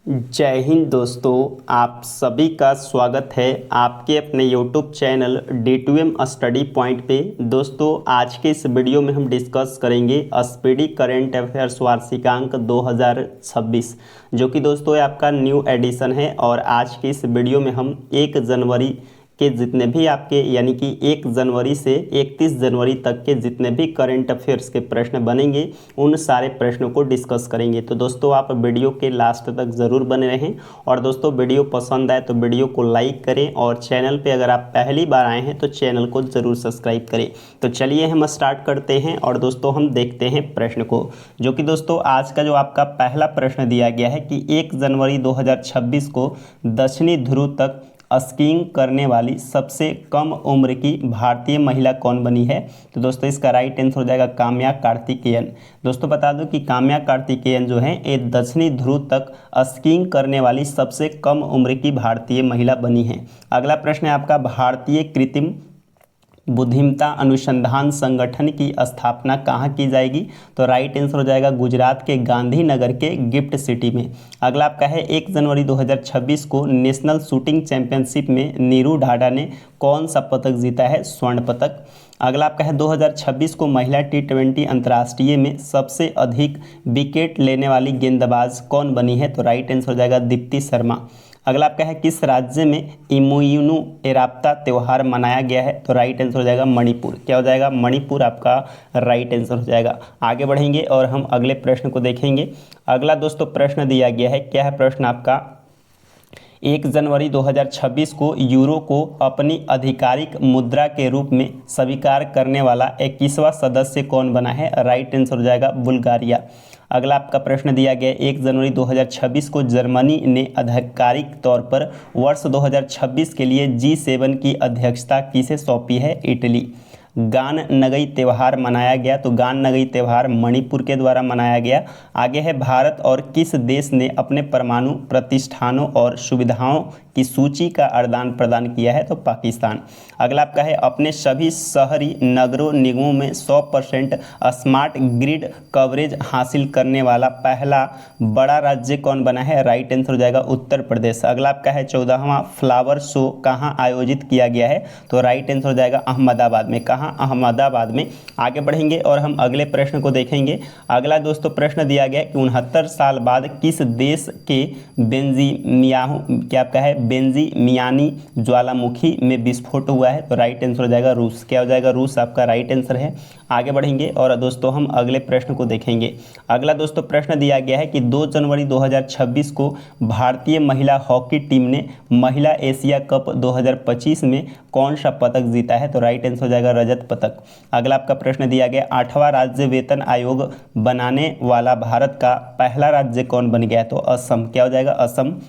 जय हिंद दोस्तों, आप सभी का स्वागत है आपके अपने YouTube channel D2M study point पे। दोस्तों, आज के इस वीडियो में हम डिस्कस करेंगे स्पीडी करंट अफेयर्स वार्षिकांक 2026, जो कि दोस्तों ये आपका न्यू एडिशन है। और आज के इस वीडियो में हम 1 जनवरी के जितने भी आपके यानी कि 1 जनवरी से 31 जनवरी तक के जितने भी करंट अफेयर्स के प्रश्न बनेंगे उन सारे प्रश्नों को डिस्कस करेंगे। तो दोस्तों, आप वीडियो के लास्ट तक ज़रूर बने रहें। और दोस्तों, वीडियो पसंद आए तो वीडियो को लाइक करें और चैनल पे अगर आप पहली बार आए हैं तो चैनल को ज़रूर सब्सक्राइब करें। तो चलिए हम स्टार्ट करते हैं और दोस्तों हम देखते हैं प्रश्न को, जो कि दोस्तों आज का जो आपका पहला प्रश्न दिया गया है कि 1 जनवरी 2026 को दक्षिणी ध्रुव तक स्कीइंग करने वाली सबसे कम उम्र की भारतीय महिला कौन बनी है। तो दोस्तों इसका राइट आंसर हो जाएगा काम्या कार्तिकेयन। दोस्तों बता दूं कि काम्या कार्तिकेयन जो है ये दक्षिणी ध्रुव तक स्कीइंग करने वाली सबसे कम उम्र की भारतीय महिला बनी है। अगला प्रश्न है आपका, भारतीय कृत्रिम बुद्धिमत्ता अनुसंधान संगठन की स्थापना कहाँ की जाएगी। तो राइट आंसर हो जाएगा गुजरात के गांधीनगर के गिफ्ट सिटी में। अगला आपका है 1 जनवरी 2026 को नेशनल शूटिंग चैंपियनशिप में नीरू ढाडा ने कौन सा पदक जीता है, स्वर्ण पदक। अगला आपका है 2026 को महिला T20 अंतर्राष्ट्रीय में सबसे अधिक विकेट लेने वाली गेंदबाज कौन बनी है। तो राइट आंसर हो जाएगा दीप्ति शर्मा। अगला आपका है किस राज्य में इमोइनु एराप्ता त्यौहार मनाया गया है। तो राइट आंसर हो जाएगा मणिपुर। क्या हो जाएगा, मणिपुर आपका राइट आंसर हो जाएगा। आगे बढ़ेंगे और हम अगले प्रश्न को देखेंगे। अगला दोस्तों प्रश्न दिया गया है, क्या है प्रश्न आपका, 1 जनवरी 2026 को यूरो को अपनी आधिकारिक मुद्रा के रूप में स्वीकार करने वाला 21वां सदस्य कौन बना है। राइट आंसर हो जाएगा बुल्गारिया। अगला आपका प्रश्न दिया गया 1 जनवरी 2026 को जर्मनी ने आधिकारिक तौर पर वर्ष 2026 के लिए G7 की अध्यक्षता किसे सौंपी है, इटली। गान नगई त्यौहार मनाया गया, तो गान नगई त्यौहार मणिपुर के द्वारा मनाया गया। आगे है भारत और किस देश ने अपने परमाणु प्रतिष्ठानों और सुविधाओं की सूची का आदान प्रदान किया है। तो पाकिस्तान। अगला आपका है अपने सभी शहरी नगरों निगमों में 100% स्मार्ट ग्रिड कवरेज हासिल करने वाला पहला बड़ा राज्य कौन बना है। राइट आंसर हो जाएगा उत्तर प्रदेश। अगला आपका है 14वां फ्लावर शो कहाँ आयोजित किया गया है। तो राइट आंसर हो जाएगा अहमदाबाद में। कहाँ, अहमदाबाद में। आगे बढ़ेंगे और हम अगले प्रश्न को देखेंगे। अगला दोस्तों प्रश्न दिया गया कि 69 साल बाद किस देश के बेंजीमियानी ज्वालामुखी में विस्फोट हुआ है। तो राइट आंसर हो जाएगा रूस। क्या हो जाएगा, रूस आपका राइट आंसर है। आगे बढ़ेंगे और दोस्तों हम अगले प्रश्न को देखेंगे। अगला दोस्तों प्रश्न दिया गया है कि 2 जनवरी 2026 को भारतीय महिला हॉकी टीम ने महिला एशिया कप 2025 में कौन सा पदक जीता है। तो राइट आंसर हो जाएगा रजत पदक। अगला आपका प्रश्न दिया गया 8वां राज्य वेतन आयोग बनाने वाला भारत का पहला राज्य कौन बन गया है। तो असम। क्या हो जाएगा, असम।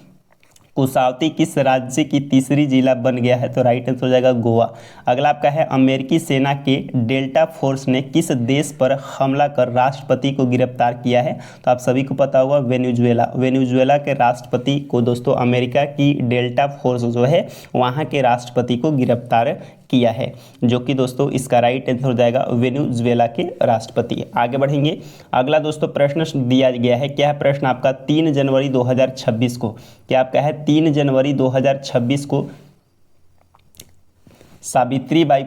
कुशावती किस राज्य की तीसरी जिला बन गया है। तो राइट आंसर हो जाएगा गोवा। अगला आपका है अमेरिकी सेना के डेल्टा फोर्स ने किस देश पर हमला कर राष्ट्रपति को गिरफ्तार किया है। तो आप सभी को पता होगा वेनेजुएला। वेनेजुएला के राष्ट्रपति को दोस्तों अमेरिका की डेल्टा फोर्स जो है वहाँ के राष्ट्रपति को गिरफ्तार किया है, जो कि दोस्तों इसका राइट आंसर हो जाएगा वेनेजुएला के राष्ट्रपति। आगे बढ़ेंगे। अगला दोस्तों प्रश्न दिया गया है, क्या है प्रश्न आपका, 3 जनवरी 2026 को, क्या आपका है 3 जनवरी 2026 को सावित्रीबाई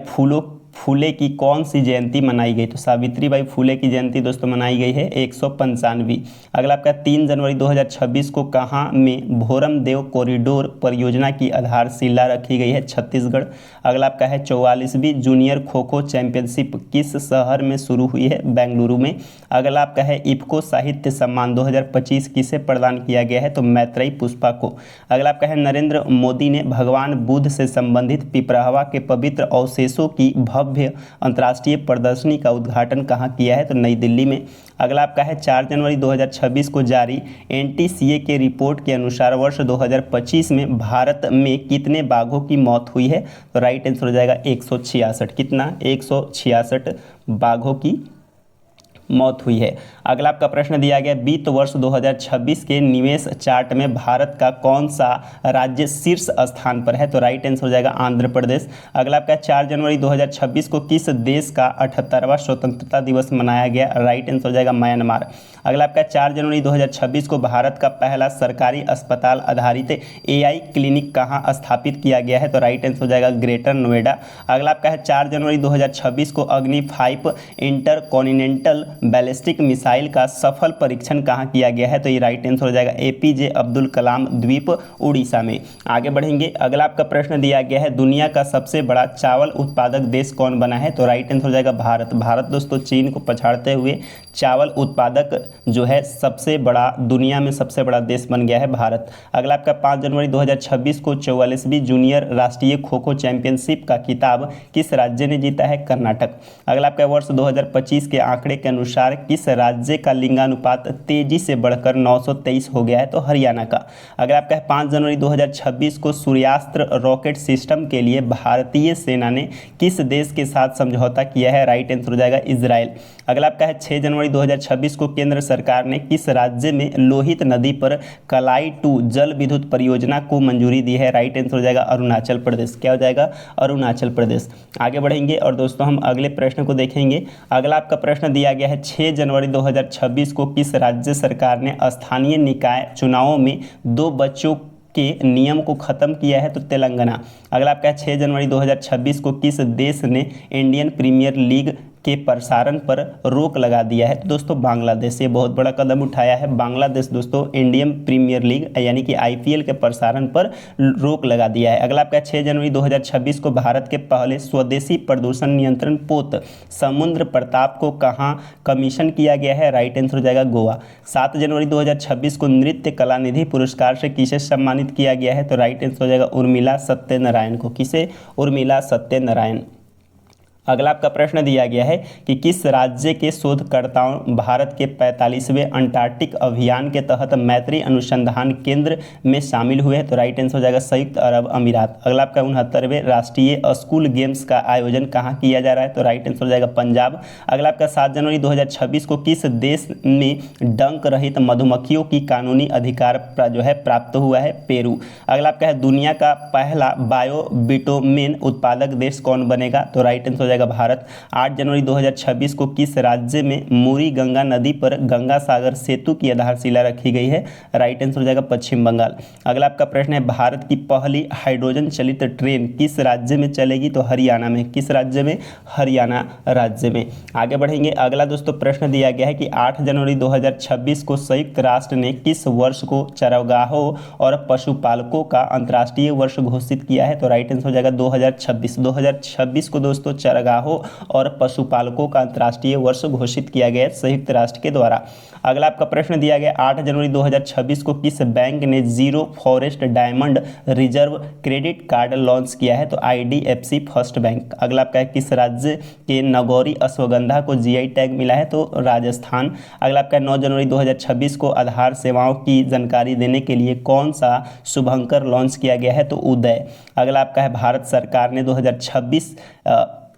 फूले की कौन सी जयंती मनाई गई। तो सावित्रीबाई फूले की जयंती दोस्तों मनाई गई है 195वीं। अगला आपका 3 जनवरी 2026 को कहाँ में भोरम देव कॉरिडोर परियोजना की आधारशिला रखी गई है, छत्तीसगढ़। अगला आपका है 44वीं जूनियर खो खो चैंपियनशिप किस शहर में शुरू हुई है, बेंगलुरु में। अगला आपका है इफ्को साहित्य सम्मान 2025 किसे प्रदान किया गया है। तो मैत्रेयी पुष्पा को। अगला आपका है नरेंद्र मोदी ने भगवान बुद्ध से संबंधित पिपरावा के पवित्र अवशेषों की भव्य अंतर्राष्ट्रीय प्रदर्शनी का उद्घाटन कहाँ किया है। तो नई दिल्ली में। अगला आपका है 4 जनवरी 2026 को जारी NTCA के रिपोर्ट के अनुसार वर्ष 2025 में भारत में कितने बाघों की मौत हुई है। तो राइट आंसर हो जाएगा 166। कितना, 166 बाघों की मौत हुई है। अगला आपका प्रश्न दिया गया, वित्त वर्ष 2026 के निवेश चार्ट में भारत का कौन सा राज्य शीर्ष स्थान पर है? तो राइट आंसर हो जाएगा आंध्र प्रदेश। अगला आपका 4 जनवरी 2026 को किस देश का 78वां स्वतंत्रता दिवस मनाया गया? राइट आंसर हो जाएगा म्यांमार। अगला आपका 4 जनवरी 2026 को भारत का पहला सरकारी अस्पताल आधारित AI क्लिनिक कहाँ स्थापित किया गया है? तो राइट आंसर हो जाएगा ग्रेटर नोएडा। अगला आपका है 4 जनवरी 2026 को अग्नि 5 इंटरकॉन्टिनेंटल बैलिस्टिक मिसाइल का सफल परीक्षण कहाँ किया गया है? तो ये राइट आंसर हो जाएगा APJ अब्दुल कलाम द्वीप उड़ीसा में। आगे बढ़ेंगे, अगला आपका प्रश्न दिया गया है, दुनिया का सबसे बड़ा चावल उत्पादक देश कौन बना है? तो राइट आंसर हो जाएगा भारत। भारत दोस्तों चीन को पछाड़ते हुए चावल उत्पादक जो है सबसे बड़ा, दुनिया में सबसे बड़ा देश बन गया है भारत। अगला आपका 5 जनवरी 2026 को 44वीं जूनियर राष्ट्रीय खो खो चैंपियनशिप का खिताब किस राज्य ने जीता है? कर्नाटक। अगला आपका वर्ष 2025 के आंकड़े के अनुसार किस राज्य का लिंगानुपात तेजी से बढ़कर 923 हो गया है? तो हरियाणा का। अगला आपका 5 जनवरी 2026 को सूर्यास्त्र रॉकेट सिस्टम के लिए भारतीय सेना ने किस देश के साथ समझौता किया है? राइट आंसर हो जाएगा इजराइल। अगला आपका है 6 जनवरी 2026 को केंद्र सरकार ने किस राज्य में लोहित नदी पर कलाई 2 जल विद्युत परियोजना को मंजूरी दी है? राइट आंसर हो जाएगा अरुणाचल प्रदेश। क्या हो जाएगा? अरुणाचल प्रदेश। आगे बढ़ेंगे और दोस्तों हम अगले प्रश्न को देखेंगे। अगला आपका प्रश्न दिया गया है, 6 जनवरी 2026 को किस राज्य सरकार ने स्थानीय निकाय चुनावों में 2 बच्चों के नियम को खत्म किया है? तो तेलंगाना। अगला आपका 6 जनवरी 2026 को किस देश ने इंडियन प्रीमियर लीग के प्रसारण पर रोक लगा दिया है? तो दोस्तों बांग्लादेश। ये बहुत बड़ा कदम उठाया है बांग्लादेश दोस्तों, इंडियन प्रीमियर लीग यानी कि IPL के प्रसारण पर रोक लगा दिया है। अगला आपका 6 जनवरी 2026 को भारत के पहले स्वदेशी प्रदूषण नियंत्रण पोत समुद्र प्रताप को कहाँ कमीशन किया गया है? राइट आंसर हो जाएगा गोवा। 7 जनवरी 2026 को नृत्य कलानिधि पुरस्कार से किसे सम्मानित किया गया है? तो राइट आंसर हो जाएगा उर्मिला सत्यनारायण को। किसे? उर्मिला सत्यनारायण। अगला आपका प्रश्न दिया गया है कि किस राज्य के शोधकर्ताओं भारत के 45वें अंटार्कटिक अभियान के तहत मैत्री अनुसंधान केंद्र में शामिल हुए हैं? तो राइट आंसर हो जाएगा संयुक्त अरब अमीरात। अगला आपका 69वें राष्ट्रीय स्कूल गेम्स का आयोजन कहाँ किया जा रहा है? तो राइट आंसर हो जाएगा पंजाब। अगला आपका 7 जनवरी 2026 को किस देश में डंक रहित मधुमक्खियों की कानूनी अधिकार जो है प्राप्त हुआ है? पेरू। अगला आपका है दुनिया का पहला बायोबिटोमेन उत्पादक देश कौन बनेगा? तो राइट आंसर जाएगा भारत। 8 जनवरी 2026 को किस राज्य में मूरी गंगा नदी पर गंगा सागर सेतु की आधारशिला रखी गई है? राइट आंसर हो जाएगा पश्चिम बंगाल। अगला आपका प्रश्न है, भारत की पहली हाइड्रोजन चलित ट्रेन किस राज्य में चलेगी? तो हरियाणा में। किस राज्य में? हरियाणा राज्य में। आगे बढ़ेंगे, अगला दोस्तों प्रश्न दिया गया है कि 8 जनवरी 2026 को संयुक्त राष्ट्र ने किस वर्ष को चरागाहों और पशुपालकों का अंतर्राष्ट्रीय वर्ष घोषित किया है? तो राइट आंसर हो जाएगा 2026। 2026 को दोस्तों चरागाहों और पशुपालकों का अंतर्राष्ट्रीय वर्ष घोषित किया गया संयुक्त राष्ट्र के द्वारा। अगला आपका प्रश्न दिया गया 8 जनवरी 2026 को किस बैंक ने zero forest diamond reserve credit card launch किया है? तो IDFC फर्स्ट बैंक। अगला आपका है किस राज्य के नगौरी अश्वगंधा को GI टैग मिला है? तो राजस्थान। अगला आपका 9 जनवरी 2026 को आधार सेवाओं की जानकारी देने के लिए कौन सा शुभंकर लॉन्च किया गया है? तो उदय। अगला आपका है भारत सरकार ने 2026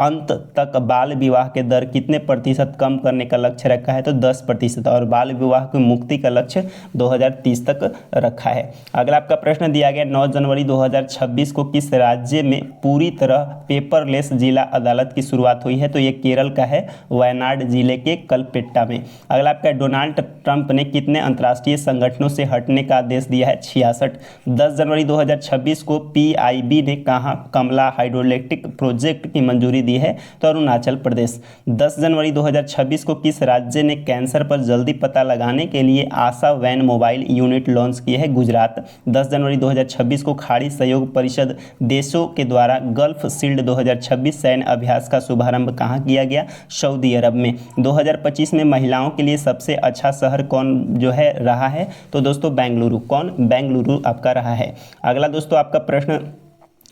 अंत तक बाल विवाह के दर कितने प्रतिशत कम करने का लक्ष्य रखा है? तो 10% और बाल विवाह की मुक्ति का लक्ष्य 2030 तक रखा है। अगला आपका प्रश्न दिया गया 9 जनवरी 2026 को किस राज्य में पूरी तरह पेपरलेस जिला अदालत की शुरुआत हुई है? तो ये केरल का है, वायनाड जिले के कलपेट्टा में। अगला आपका डोनाल्ड ट्रंप ने कितने अंतर्राष्ट्रीय संगठनों से हटने का आदेश दिया है? 66। 10 जनवरी 2026 को PIB ने कहाँ कमला हाइड्रोइलेक्ट्रिक प्रोजेक्ट की मंजूरी दी है? तो अरुणाचल प्रदेश। 10 जनवरी 2026 को किस राज्य ने कैंसर पर जल्दी पता लगाने के लिए आशा वैन मोबाइल यूनिट लॉन्च की है? गुजरात। 10 जनवरी 2026 को खाड़ी सहयोग परिषद देशों के द्वारा गल्फ शील्ड 2026 सैन्य अभ्यास का शुभारंभ कहाँ किया गया? सऊदी अरब में। 2025 में महिलाओं के लिए सबसे अच्छा शहर कौन जो है रहा है? तो दोस्तों बेंगलुरु। कौन? बेंगलुरु आपका रहा है। अगला दोस्तों आपका प्रश्न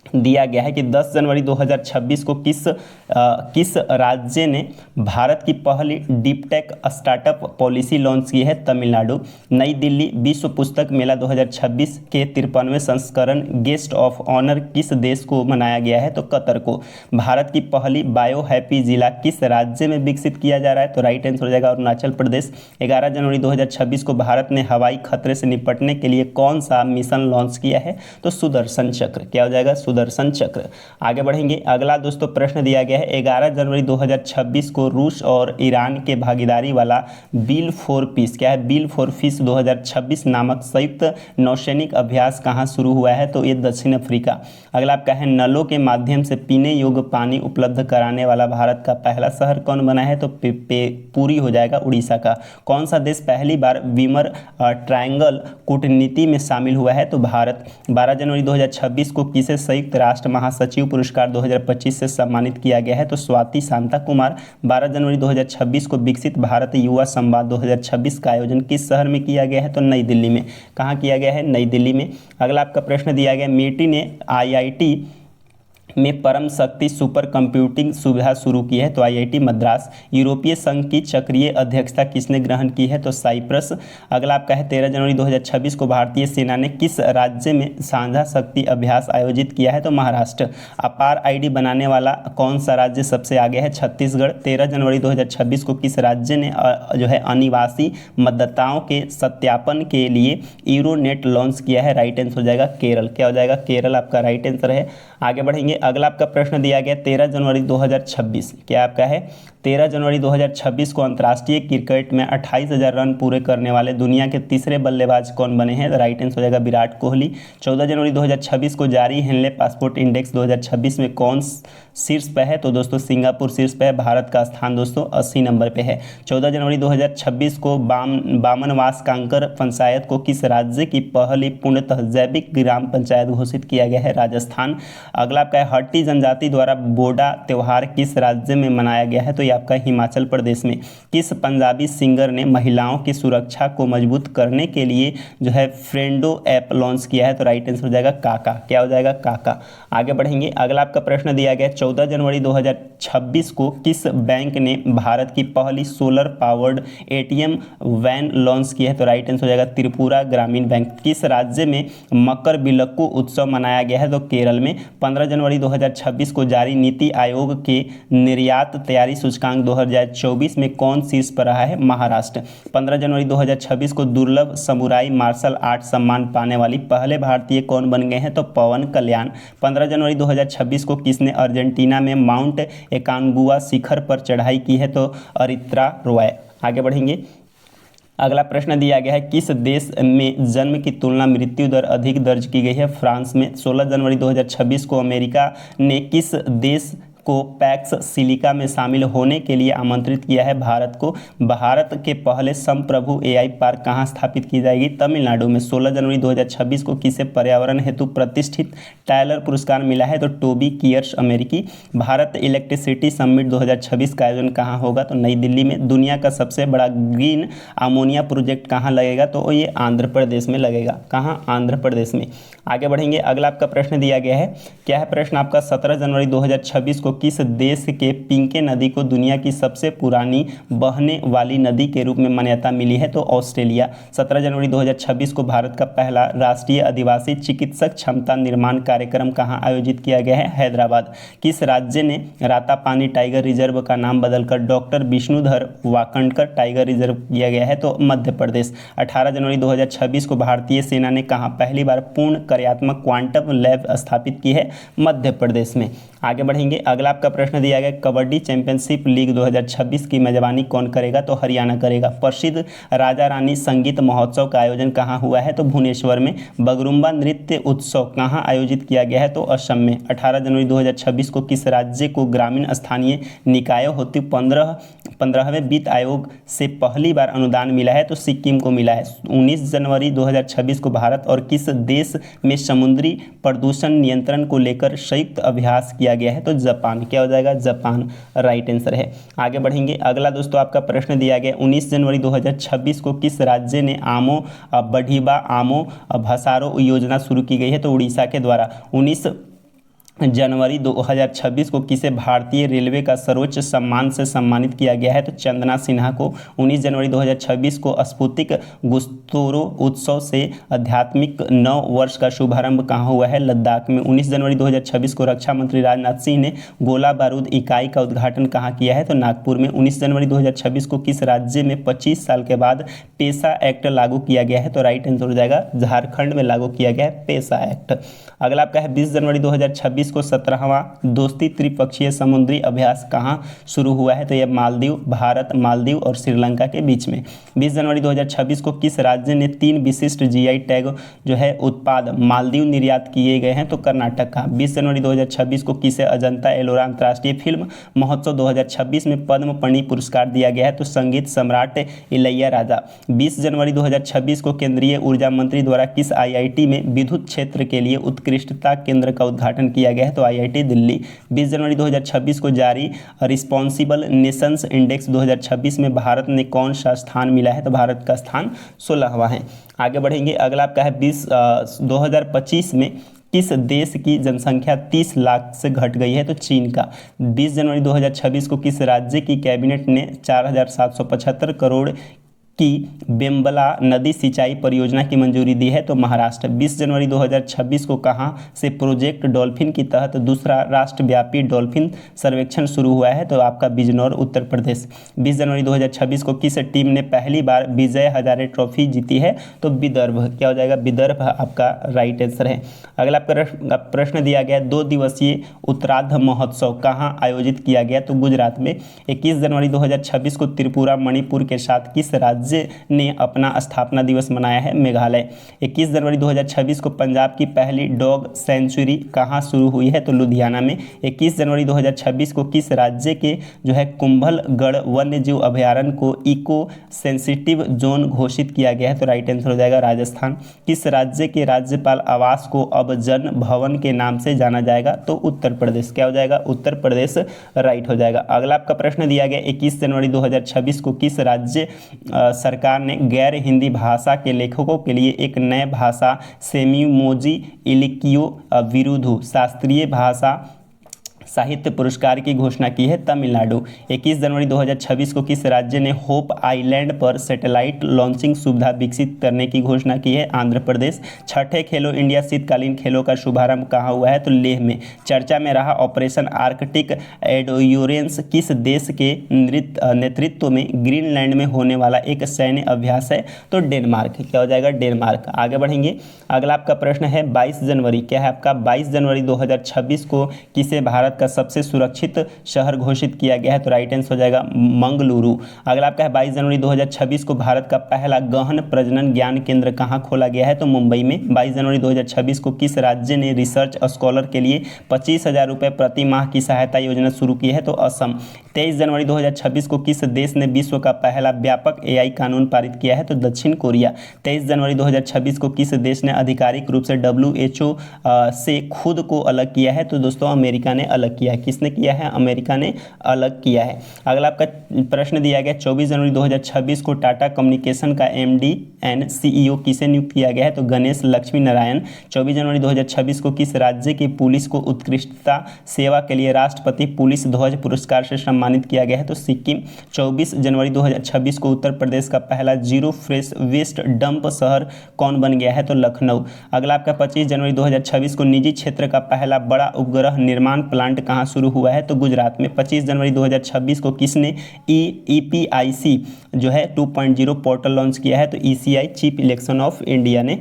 दिया गया है कि 10 जनवरी 2026 को किस राज्य ने भारत की पहली deep tech startup policy launch की है? तमिलनाडु। नई दिल्ली विश्व पुस्तक मेला 2026 के 53वें संस्करण गेस्ट ऑफ ऑनर किस देश को मनाया गया है? तो कतर को। भारत की पहली बायो हैप्पी जिला किस राज्य में विकसित किया जा रहा है? तो राइट आंसर हो जाएगा अरुणाचल प्रदेश। 11 जनवरी 2026 को भारत ने हवाई खतरे से निपटने के लिए कौन सा मिशन लॉन्च किया है? तो सुदर्शन चक्र। क्या हो जाएगा? सुदर्शन चक्र। आगे बढ़ेंगे। अगला दोस्तों प्रश्न दिया गया है 11 जनवरी 2026 को रूस और ईरान के भागीदारी वाला बिल फॉर पीस, क्या है? बिल फॉर पीस 2026 नामक संयुक्त नौसैनिक अभ्यास कहाँ शुरू हुआ है? तो ये दक्षिण अफ्रीका। अगला आपका है नलों के माध्यम से पीने योग्य पानी उपलब्ध कराने वाला भारत का पहला शहर कौन बना है? तो पूरी हो जाएगा उड़ीसा का। कौन सा देश पहली बार वीमर ट्रायंगल कूटनीति में शामिल हुआ है? तो भारत। 12 जनवरी 2026 को किसे संयुक्त राष्ट्र महासचिव पुरस्कार 2025 से सम्मानित किया गया है? तो स्वाति शांता कुमार। 12 जनवरी 2026 को विकसित भारत युवा संवाद 2026 का आयोजन किस शहर में किया गया है? तो नई दिल्ली में। कहाँ किया गया है? नई दिल्ली में। अगला आपका प्रश्न दिया गया मिटी ने IIT में परम शक्ति सुपर कंप्यूटिंग सुविधा शुरू की है? तो IIT मद्रास। यूरोपीय संघ की चक्रीय अध्यक्षता किसने ग्रहण की है? तो साइप्रस। अगला आपका है 13 जनवरी 2026 को भारतीय सेना ने किस राज्य में साझा शक्ति अभ्यास आयोजित किया है? तो महाराष्ट्र। अपार ID बनाने वाला कौन सा राज्य सबसे आगे है? छत्तीसगढ़। 13 जनवरी 2026 को किस राज्य ने जो है अनिवासी मतदाताओं के सत्यापन के लिए यूरोनेट लॉन्च किया है? राइट आंसर हो जाएगा केरल। क्या हो जाएगा? केरल आपका राइट आंसर है। आगे बढ़ेंगे। अगला आपका प्रश्न दिया गया 13 जनवरी 2026, क्या आपका है? 13 जनवरी 2026 को अंतर्राष्ट्रीय क्रिकेट में 28,000 रन पूरे करने वाले दुनिया के तीसरे बल्लेबाज कौन बने हैं? राइट आंसर हो जाएगा विराट कोहली। 14 जनवरी 2026 को जारी हेनले पासपोर्ट इंडेक्स 2026 में कौन शीर्ष पे है? तो दोस्तों सिंगापुर शीर्ष पे है। भारत का स्थान दोस्तों 80 नंबर पे है। 14 जनवरी 2026 को बामनवास कांकर पंचायत को किस राज्य की पहली पूर्णतः जैविक ग्राम पंचायत घोषित किया गया है? राजस्थान। अगला आपका हट्टी जनजाति द्वारा बोडा त्यौहार किस राज्य में मनाया गया है? तो ये आपका हिमाचल प्रदेश में। किस पंजाबी सिंगर ने महिलाओं की सुरक्षा को मजबूत करने के लिए जो है फ्रेंडो ऐप लॉन्च किया है? तो राइट आंसर हो जाएगा काका। क्या हो जाएगा? काका। आगे बढ़ेंगे। अगला आपका प्रश्न दिया गया 14 जनवरी 2026 को किस बैंक ने भारत की पहली solar powered ATM van launch की है? तो राइट आंसर हो जाएगा त्रिपुरा ग्रामीण बैंक। किस राज्य में मकर बिलक्कू उत्सव मनाया गया है? तो केरल में। 15 जनवरी 2026 को जारी नीति आयोग के निर्यात तैयारी सूचकांक 2024 में कौन शीर्ष पर रहा है? महाराष्ट्र। 15 जनवरी 2026 को दुर्लभ समुराई मार्शल आर्ट सम्मान पाने वाली पहले भारतीय कौन बन गए हैं? तो पवन कल्याण। 15 जनवरी 2026 को किसने अर्जेंटीना में माउंट एकानगुआ शिखर पर चढ़ाई की है? तो अरित्रा रॉय। आगे बढ़ेंगे। अगला प्रश्न दिया गया है किस देश में जन्म की तुलना मृत्यु दर अधिक दर्ज की गई है? फ्रांस में। 16 जनवरी 2026 को अमेरिका ने किस देश को पैक्स सिलिका में शामिल होने के लिए आमंत्रित किया है? भारत को। भारत के पहले संप्रभु AI पार्क कहाँ स्थापित की जाएगी? तमिलनाडु में। 16 जनवरी 2026 को किसे पर्यावरण हेतु प्रतिष्ठित टाइलर पुरस्कार मिला है? तो टोबी कियर्स अमेरिकी। भारत इलेक्ट्रिसिटी समिट 2026 का आयोजन कहाँ होगा? तो नई दिल्ली में। दुनिया का सबसे बड़ा ग्रीन अमोनिया प्रोजेक्ट कहाँ लगेगा? तो ये आंध्र प्रदेश में लगेगा। कहाँ? आंध्र प्रदेश में। आगे बढ़ेंगे। अगला आपका प्रश्न दिया गया है, क्या है प्रश्न आपका? 17 जनवरी 2026 को किस देश के पिंके नदी को दुनिया की सबसे पुरानी बहने वाली नदी के रूप में मान्यता मिली है? तो ऑस्ट्रेलिया। 17 जनवरी 2026 को भारत का पहला राष्ट्रीय आदिवासी चिकित्सक क्षमता निर्माण कार्यक्रम कहाँ आयोजित किया गया है? हैदराबाद। किस राज्य ने रातापानी टाइगर रिजर्व का नाम बदलकर doctor Vishnudhar Wakankar tiger reserve किया गया है? तो मध्य प्रदेश। 18 जनवरी 2026 को भारतीय सेना ने कहाँ पहली बार पूर्ण कार्यात्मक क्वांटम लैब स्थापित की है? मध्य प्रदेश में। आगे बढ़ेंगे। अगला आपका प्रश्न दिया गया कबड्डी चैंपियनशिप लीग 2026 की मेजबानी कौन करेगा? तो हरियाणा करेगा। प्रसिद्ध राजा रानी संगीत महोत्सव का आयोजन कहाँ हुआ है? तो भुवनेश्वर में। बगरुम्बा नृत्य उत्सव कहाँ आयोजित किया गया है? तो असम में। 18 जनवरी 2026 को किस राज्य को ग्रामीण स्थानीय निकायों हेतु 15वें वित्त आयोग से पहली बार अनुदान मिला है? तो सिक्किम को मिला है। 19 जनवरी 2026 को भारत और किस देश में समुद्री प्रदूषण नियंत्रण को लेकर संयुक्त अभ्यास किया गया है? तो जापान। क्या हो जाएगा? जापान राइट आंसर है। आगे बढ़ेंगे। अगला दोस्तों आपका प्रश्न दिया गया 19 जनवरी 2026 को किस राज्य ने आमो बढ़ीबा आमो भसारो योजना शुरू की गई है? तो उड़ीसा के द्वारा। जनवरी 2026 को किसे भारतीय रेलवे का सर्वोच्च सम्मान से सम्मानित किया गया है? तो चंदना सिन्हा को। 19 जनवरी 2026 को स्पुतनिक गुस्तोरो उत्सव से आध्यात्मिक नव वर्ष का शुभारंभ कहाँ हुआ है? लद्दाख में। 19 जनवरी 2026 को रक्षा मंत्री राजनाथ सिंह ने गोला बारूद इकाई का उद्घाटन कहाँ किया है? तो नागपुर में। 19 जनवरी 2026 को किस राज्य में 25 साल के बाद पेसा एक्ट लागू किया गया है? तो राइट आंसर हो जाएगा झारखंड में लागू किया गया है पेसा एक्ट। अगला आपका है 20 जनवरी 2026 को 17वां दोस्ती त्रिपक्षीय समुद्री अभ्यास कहाँ शुरू हुआ है? तो यह मालदीव, भारत, मालदीव और श्रीलंका के बीच में। 20 जनवरी 2026 को किस राज्य ने 3 विशिष्ट जीआई टैग जो है उत्पाद मालदीव निर्यात किए गए हैं? तो कर्नाटक का। 20 जनवरी 2026 को किसे अजंता एलोरा अंतर्राष्ट्रीय फिल्म महोत्सव 2026 में पद्म मणि पुरस्कार दिया गया है? तो संगीत सम्राट इलैयाराजा। 20 जनवरी 2026 को केंद्रीय ऊर्जा मंत्री द्वारा किस आईआईटी में विद्युत क्षेत्र के लिए उत्कृष्टता केंद्र का उद्घाटन किया गया है? तो आईआईटी दिल्ली। 20 जनवरी 2026 को जारी रिस्पॉन्सिबल नेशंस इंडेक्स 2026 में भारत ने कौन सा स्थान मिला है? तो भारत का स्थान 16वां है। आगे बढ़ेंगे। अगला आपका है 2025 में किस देश की जनसंख्या 30 लाख से घट गई है? तो चीन का। 20 जनवरी 2026 को किस राज्य की कैबिनेट ने 4775 करोड़ की बेम्बला नदी सिंचाई परियोजना की मंजूरी दी है? तो महाराष्ट्र। 20 जनवरी 2026 को कहां से प्रोजेक्ट डॉल्फिन के तहत दूसरा राष्ट्रव्यापी डॉल्फिन सर्वेक्षण शुरू हुआ है? तो आपका बिजनौर, उत्तर प्रदेश। 20 जनवरी 2026 को किस टीम ने पहली बार विजय हजारे ट्रॉफी जीती है? तो विदर्भ। क्या हो जाएगा? विदर्भ आपका राइट आंसर है। अगला आपका प्रश्न दिया गया 2 दिवसीय उत्तरार्ध महोत्सव कहाँ आयोजित किया गया? तो गुजरात में। 21 जनवरी 2026 को त्रिपुरा, मणिपुर के साथ किस राज्य ने अपना स्थापना दिवस मनाया है? मेघालय। 21 जनवरी 2026 को पंजाब की पहली डॉग सेंचुरी कहाँ शुरू हुई है? तो लुधियाना में। 21 जनवरी 2026 को किस राज्य के जो है कुंभलगढ़ वन्यजीव अभयारण्य को इको सेंसिटिव जोन घोषित किया गया है? तो राइट आंसर हो जाएगा राजस्थान। किस राज्य के राज्यपाल आवास को अब जन भवन के नाम से जाना जाएगा? तो उत्तर प्रदेश। क्या हो जाएगा? उत्तर प्रदेश राइट हो जाएगा। अगला आपका प्रश्न दिया गया 21 जनवरी 2026 को किस राज्य सरकार ने गैर हिंदी भाषा के लेखकों के लिए एक नए भाषा सेमिमोजी इलिकियो विरुद्धु शास्त्रीय भाषा साहित्य पुरस्कार की घोषणा की है? तमिलनाडु। 21 जनवरी 2026 को किस राज्य ने होप आइलैंड पर सैटेलाइट लॉन्चिंग सुविधा विकसित करने की घोषणा की है? आंध्र प्रदेश। छठे खेलो इंडिया शीतकालीन खेलों का शुभारंभ कहाँ हुआ है? तो लेह में। चर्चा में रहा ऑपरेशन आर्कटिक एंड्योरेंस किस देश के नेतृत्व में ग्रीनलैंड में होने वाला एक सैन्य अभ्यास है? तो डेनमार्क। क्या हो जाएगा? डेनमार्क। आगे बढ़ेंगे। अगला आपका प्रश्न है 22 जनवरी। क्या है आपका? 22 जनवरी 2026 को किसे भारत का सबसे सुरक्षित शहर घोषित किया गया है? तो राइट आंसर हो जाएगा मंगलुरु। अगला आपका है 22 जनवरी 2026 को भारत का पहला गहन प्रजनन ज्ञान केंद्र कहां खोला गया है? तो मुंबई में। 22 जनवरी 2026 को किस राज्य ने रिसर्च स्कॉलर के लिए 25,000 रुपये प्रति माह की सहायता योजना शुरू की है? तो असम। 23 जनवरी 2026 को किस देश ने विश्व का पहला व्यापक एआई कानून पारित किया है? तो दक्षिण कोरिया। 23 जनवरी 2026 को किस देश ने आधिकारिक रूप से WHO से खुद को अलग किया है? तो दोस्तों अमेरिका ने अलग किया है। किसने किया है? अमेरिका ने अलग किया है। अगला आपका प्रश्न दिया गया 24 जनवरी 2026 को टाटा कम्युनिकेशन का MD एंड CEO किसे नियुक्त किया गया है? तो गणेश लक्ष्मी नारायण। 24 जनवरी 2026 को किस राज्य की पुलिस को उत्कृष्टता सेवा के लिए राष्ट्रपति पुलिस ध्वज पुरस्कार से सम्मानित किया गया है? तो सिक्किम। 24 जनवरी 2026 को उत्तर प्रदेश का पहला जीरो फ्रेश वेस्ट डंप शहर कौन बन गया है? तो लखनऊ। अगला आपका 25 जनवरी 2026 को निजी क्षेत्र का पहला बड़ा उपग्रह निर्माण प्लांट कहाँ शुरू हुआ है? तो गुजरात में। 25 जनवरी 2026 को किसने EPIC जो है 2.0 पोर्टल लॉन्च किया है? तो ECI chief election of India ने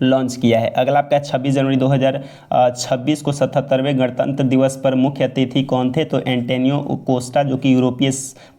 लॉन्च किया है। अगला आपका 26 जनवरी 2026 को 77वें गणतंत्र दिवस पर मुख्य अतिथि कौन थे? तो एंटोनियो कोस्टा जो कि यूरोपीय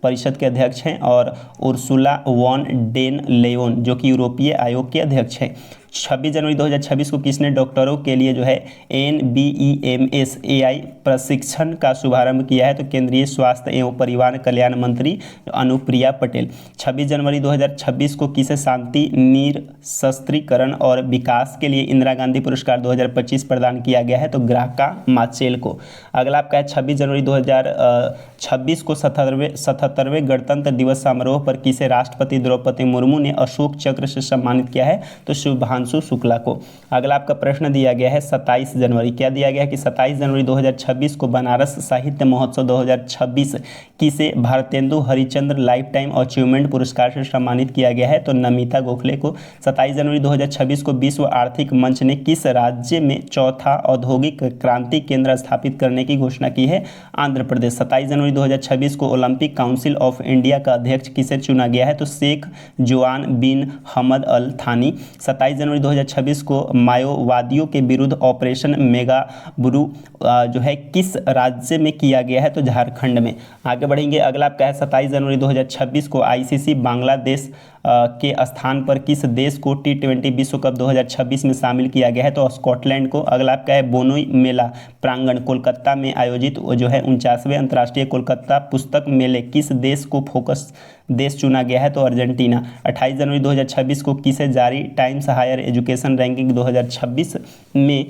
परिषद के अध्यक्ष हैं और उर्सुला वॉन डेन लेयोन जो कि यूरोपीय आयोग के अध्यक्ष हैं। 26 जनवरी 2026 को किसने डॉक्टरों के लिए जो है NBEMS AI प्रशिक्षण का शुभारंभ किया है? तो केंद्रीय स्वास्थ्य एवं परिवार कल्याण मंत्री अनुप्रिया पटेल। 26 जनवरी 2026 को किसे शांति निरस्त्रीकरण और विकास के लिए इंदिरा गांधी पुरस्कार 2025 प्रदान किया गया है? तो ग्राका माचेल को। अगला आपका है 26 जनवरी 2026 को 77वें गणतंत्र दिवस समारोह पर किसे राष्ट्रपति द्रौपदी मुर्मू ने अशोक चक्र से सम्मानित किया है? तो शुभांगी सुधांशु शुक्ला को। अगला आपका प्रश्न दिया गया है 27 जनवरी, क्या दिया गया है कि 27 जनवरी 2026 को बनारस साहित्य महोत्सव 2026 किसे Bharatendu Harichandra life time achievement पुरस्कार से सम्मानित किया गया है? तो नमिता गोखले को। 27 जनवरी 2026 को विश्व आर्थिक मंच ने किस राज्य में चौथा औद्योगिक क्रांति केंद्र स्थापित करने की घोषणा की है? आंध्र प्रदेश। 27 जनवरी 2026 को ओलंपिक काउंसिल ऑफ इंडिया का अध्यक्ष किसे चुना गया है? तो शेख जोआन बिन हमद अल थानी। 27 जनवरी 2026 को माओवादियों के विरुद्ध ऑपरेशन मेगाबुरु जो है किस राज्य में किया गया है? तो झारखंड में। आगे बढ़ेंगे, अगला आपका है 27 जनवरी 2026 को आईसीसी बांग्लादेश के स्थान पर किस देश को T20 विश्व कप 2026 में शामिल किया गया है? तो स्कॉटलैंड को। अगला आपका है बोनोई मेला प्रांगण कोलकाता में आयोजित जो है 49वें अंतर्राष्ट्रीय कोलकाता पुस्तक मेले किस देश को फोकस देश चुना गया है? तो अर्जेंटीना। 28 जनवरी 2026 को किसे जारी टाइम्स हायर एजुकेशन रैंकिंग 2026 में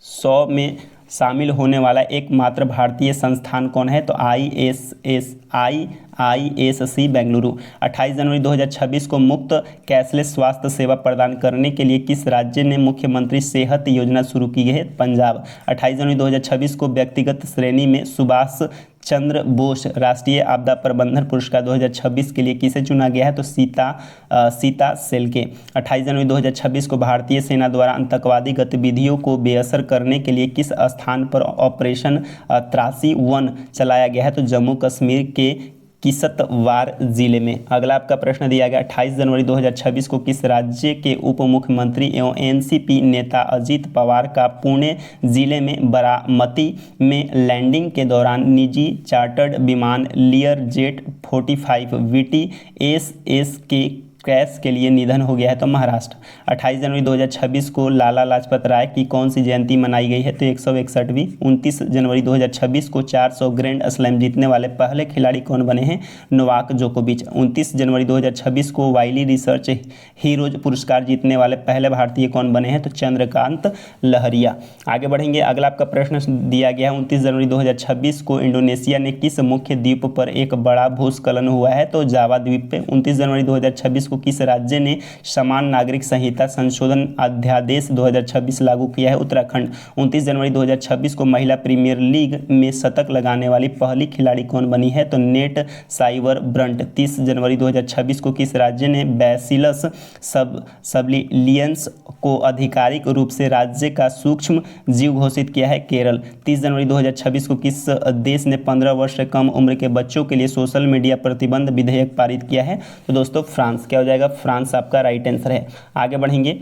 100 में शामिल होने वाला एकमात्र भारतीय संस्थान कौन है? तो IISc बेंगलुरु। 28 जनवरी 2026 को मुफ्त कैशलेस स्वास्थ्य सेवा प्रदान करने के लिए किस राज्य ने मुख्यमंत्री सेहत योजना शुरू की है? पंजाब। 28 जनवरी 2026 को व्यक्तिगत श्रेणी में सुभाष चंद्र बोस राष्ट्रीय आपदा प्रबंधन पुरस्कार 2026 के लिए किसे चुना गया है? तो सीता सेलके। 28 जनवरी 2026 को भारतीय सेना द्वारा आतंकवादी गतिविधियों को बेअसर करने के लिए किस स्थान पर ऑपरेशन त्रासी 1 चलाया गया है? तो जम्मू कश्मीर के किश्तवाड़ जिले में। अगला आपका प्रश्न दिया गया 28 जनवरी 2026 को किस राज्य के उप मुख्यमंत्री एवं एनसीपी नेता अजित पवार का पुणे जिले में बारामती में लैंडिंग के दौरान निजी चार्टर्ड विमान लियरजेट 45 VTSS के क्रैश के लिए निधन हो गया है? तो महाराष्ट्र। 28 जनवरी 2026 को लाला लाजपत राय की कौन सी जयंती मनाई गई है? तो 161वीं। 29 जनवरी 2026 को 400 ग्रैंड स्लैम जीतने वाले पहले खिलाड़ी कौन बने हैं? नोवाक जोकोविच। 29 जनवरी 2026 को वाइली रिसर्च हीरोज पुरस्कार जीतने वाले पहले भारतीय कौन बने हैं? तो चंद्रकांत लहरिया। आगे बढ़ेंगे, अगला आपका प्रश्न दिया गया है 29 जनवरी 2026 को इंडोनेशिया ने किस मुख्य द्वीप पर एक बड़ा भूस्खलन हुआ है? तो जावा द्वीप पे। 29 जनवरी 2026 को किस राज्य ने समान नागरिक संहिता संशोधन अध्यादेश 2026 लागू किया है? उत्तराखंड। 29 जनवरी 2026 को महिला प्रीमियर लीग में शतक लगाने वाली पहली खिलाड़ी कौन बनी है? तो नेट साइवर ब्रंट। 30 जनवरी 2026 को किस राज्य ने बैसिलस सबलिलियंस को आधिकारिक रूप से राज्य का सूक्ष्म जीव घोषित किया है? केरल। 30 जनवरी 2026 को किस देश ने 15 वर्ष से कम उम्र के बच्चों के लिए सोशल मीडिया प्रतिबंध विधेयक पारित किया है? तो दोस्तों फ्रांस। क्या हो जाएगा? फ्रांस आपका राइट आंसर है। आगे बढ़ेंगे,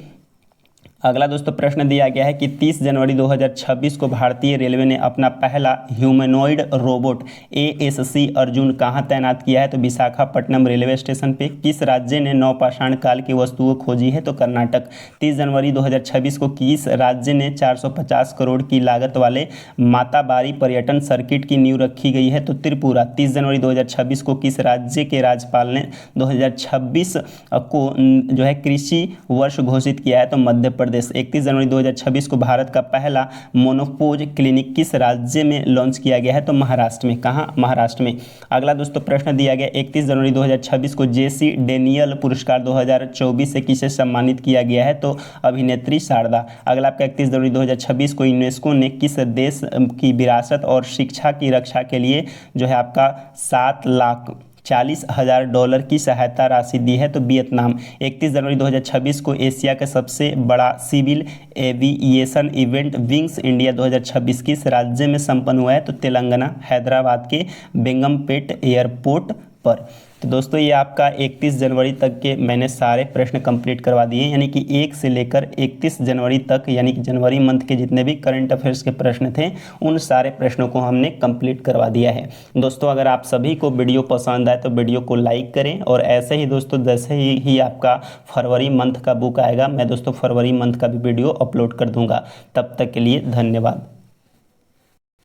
अगला दोस्तों प्रश्न दिया गया है कि 30 जनवरी 2026 को भारतीय रेलवे ने अपना पहला ह्यूमनॉइड रोबोट ASC अर्जुन कहाँ तैनात किया है? तो विशाखापट्टनम रेलवे स्टेशन पे। किस राज्य ने नवपाषाण काल की वस्तुओं खोजी है? तो कर्नाटक। 30 जनवरी 2026 को किस राज्य ने 450 करोड़ की लागत वाले माताबारी पर्यटन सर्किट की नींव रखी गई है? तो त्रिपुरा। 30 जनवरी 2026 को किस राज्य के राज्यपाल ने 2026 को जो है कृषि वर्ष घोषित किया है? तो मध्य प्रदेश। 31 जनवरी 2026 को भारत का पहला मोनोपोज क्लिनिक किस राज्य में लॉन्च किया गया है? तो महाराष्ट्र में। कहाँ? महाराष्ट्र में। अगला दोस्तों प्रश्न दिया गया 31 जनवरी 2026 को JC डेनियल पुरस्कार 2024 से किसे सम्मानित किया गया है? तो अभिनेत्री शारदा। अगला आपका 31 जनवरी 2026 को यूनेस्को ने किस देश की विरासत और शिक्षा की रक्षा के लिए जो है आपका $7,40,000 की सहायता राशि दी है? तो वियतनाम। 31 जनवरी 2026 को एशिया का सबसे बड़ा civil aviation event wings India 2026 किस राज्य में संपन्न हुआ है? तो तेलंगाना, हैदराबाद के बेगमपेट एयरपोर्ट पर। तो दोस्तों ये आपका 31 जनवरी तक के मैंने सारे प्रश्न कंप्लीट करवा दिए, यानी कि 1 से लेकर 31 जनवरी तक, यानी कि जनवरी मंथ के जितने भी करंट अफेयर्स के प्रश्न थे उन सारे प्रश्नों को हमने कंप्लीट करवा दिया है। दोस्तों अगर आप सभी को वीडियो पसंद आए तो वीडियो को लाइक करें, और ऐसे ही दोस्तों जैसे ही आपका फरवरी मंथ का बुक आएगा मैं दोस्तों फरवरी मंथ का भी वीडियो अपलोड कर दूंगा। तब तक के लिए धन्यवाद।